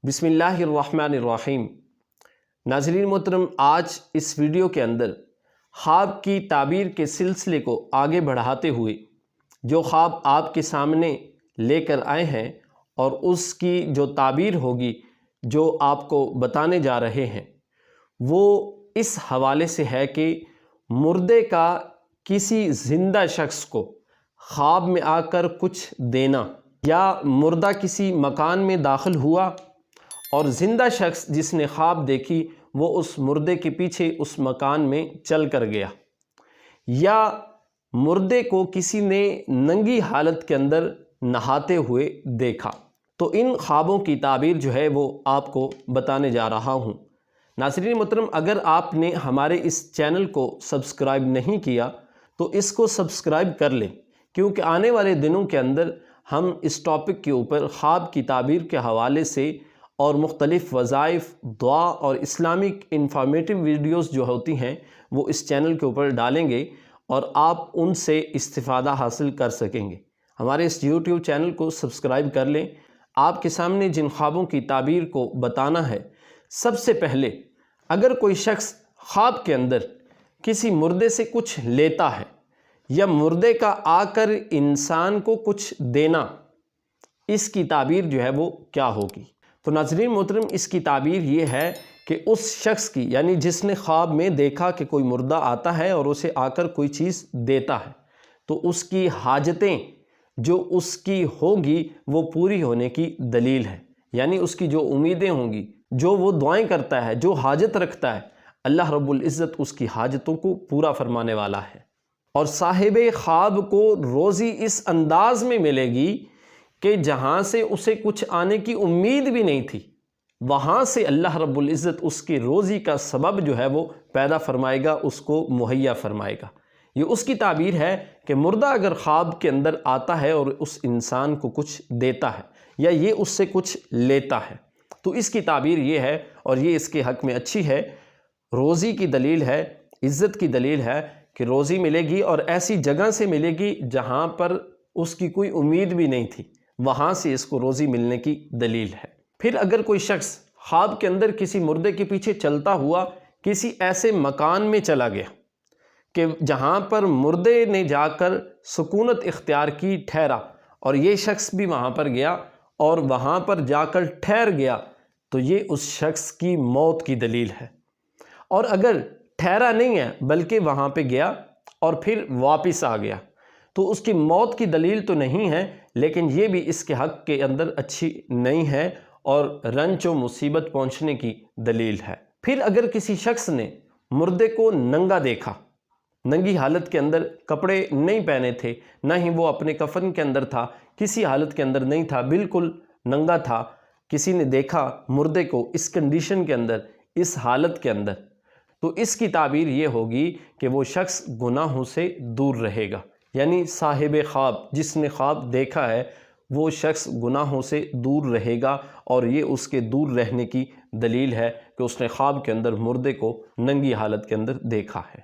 بسم اللہ الرحمن الرحیم۔ ناظرین محترم، آج اس ویڈیو کے اندر خواب کی تعبیر کے سلسلے کو آگے بڑھاتے ہوئے جو خواب آپ کے سامنے لے کر آئے ہیں اور اس کی جو تعبیر ہوگی جو آپ کو بتانے جا رہے ہیں وہ اس حوالے سے ہے کہ مردے کا کسی زندہ شخص کو خواب میں آ کر کچھ دینا، یا مردہ کسی مکان میں داخل ہوا اور زندہ شخص جس نے خواب دیکھی وہ اس مردے کے پیچھے اس مکان میں چل کر گیا، یا مردے کو کسی نے ننگی حالت کے اندر نہاتے ہوئے دیکھا۔ تو ان خوابوں کی تعبیر جو ہے وہ آپ کو بتانے جا رہا ہوں۔ ناظرین محترم، اگر آپ نے ہمارے اس چینل کو سبسکرائب نہیں کیا تو اس کو سبسکرائب کر لیں، کیونکہ آنے والے دنوں کے اندر ہم اس ٹاپک کے اوپر خواب کی تعبیر کے حوالے سے اور مختلف وظائف، دعا اور اسلامک انفارمیٹیو ویڈیوز جو ہوتی ہیں وہ اس چینل کے اوپر ڈالیں گے اور آپ ان سے استفادہ حاصل کر سکیں گے۔ ہمارے اس یوٹیوب چینل کو سبسکرائب کر لیں۔ آپ کے سامنے جن خوابوں کی تعبیر کو بتانا ہے، سب سے پہلے اگر کوئی شخص خواب کے اندر کسی مردے سے کچھ لیتا ہے یا مردے کا آ کر انسان کو کچھ دینا، اس کی تعبیر جو ہے وہ کیا ہوگی؟ تو ناظرین محترم، اس کی تعبیر یہ ہے کہ اس شخص کی، یعنی جس نے خواب میں دیکھا کہ کوئی مردہ آتا ہے اور اسے آ کر کوئی چیز دیتا ہے، تو اس کی حاجتیں جو اس کی ہوگی وہ پوری ہونے کی دلیل ہے۔ یعنی اس کی جو امیدیں ہوں گی، جو وہ دعائیں کرتا ہے، جو حاجت رکھتا ہے، اللہ رب العزت اس کی حاجتوں کو پورا فرمانے والا ہے۔ اور صاحب خواب کو روزی اس انداز میں ملے گی کہ جہاں سے اسے کچھ آنے کی امید بھی نہیں تھی، وہاں سے اللہ رب العزت اس کی روزی کا سبب جو ہے وہ پیدا فرمائے گا، اس کو مہیا فرمائے گا۔ یہ اس کی تعبیر ہے کہ مردہ اگر خواب کے اندر آتا ہے اور اس انسان کو کچھ دیتا ہے یا یہ اس سے کچھ لیتا ہے، تو اس کی تعبیر یہ ہے، اور یہ اس کے حق میں اچھی ہے، روزی کی دلیل ہے، عزت کی دلیل ہے کہ روزی ملے گی اور ایسی جگہ سے ملے گی جہاں پر اس کی کوئی امید بھی نہیں تھی، وہاں سے اس کو روزی ملنے کی دلیل ہے۔ پھر اگر کوئی شخص خواب کے اندر کسی مردے کے پیچھے چلتا ہوا کسی ایسے مکان میں چلا گیا کہ جہاں پر مردے نے جا کر سکونت اختیار کی، ٹھہرا، اور یہ شخص بھی وہاں پر گیا اور وہاں پر جا کر ٹھہر گیا، تو یہ اس شخص کی موت کی دلیل ہے۔ اور اگر ٹھہرا نہیں ہے بلکہ وہاں پہ گیا اور پھر واپس آ گیا، تو اس کی موت کی دلیل تو نہیں ہے، لیکن یہ بھی اس کے حق کے اندر اچھی نہیں ہے اور رنج و مصیبت پہنچنے کی دلیل ہے۔ پھر اگر کسی شخص نے مردے کو ننگا دیکھا، ننگی حالت کے اندر، کپڑے نہیں پہنے تھے، نہ ہی وہ اپنے کفن کے اندر تھا، کسی حالت کے اندر نہیں تھا، بالکل ننگا تھا، کسی نے دیکھا مردے کو اس کنڈیشن کے اندر، اس حالت کے اندر، تو اس کی تعبیر یہ ہوگی کہ وہ شخص گناہوں سے دور رہے گا۔ یعنی صاحب خواب، جس نے خواب دیکھا ہے، وہ شخص گناہوں سے دور رہے گا، اور یہ اس کے دور رہنے کی دلیل ہے کہ اس نے خواب کے اندر مردے کو ننگی حالت کے اندر دیکھا ہے۔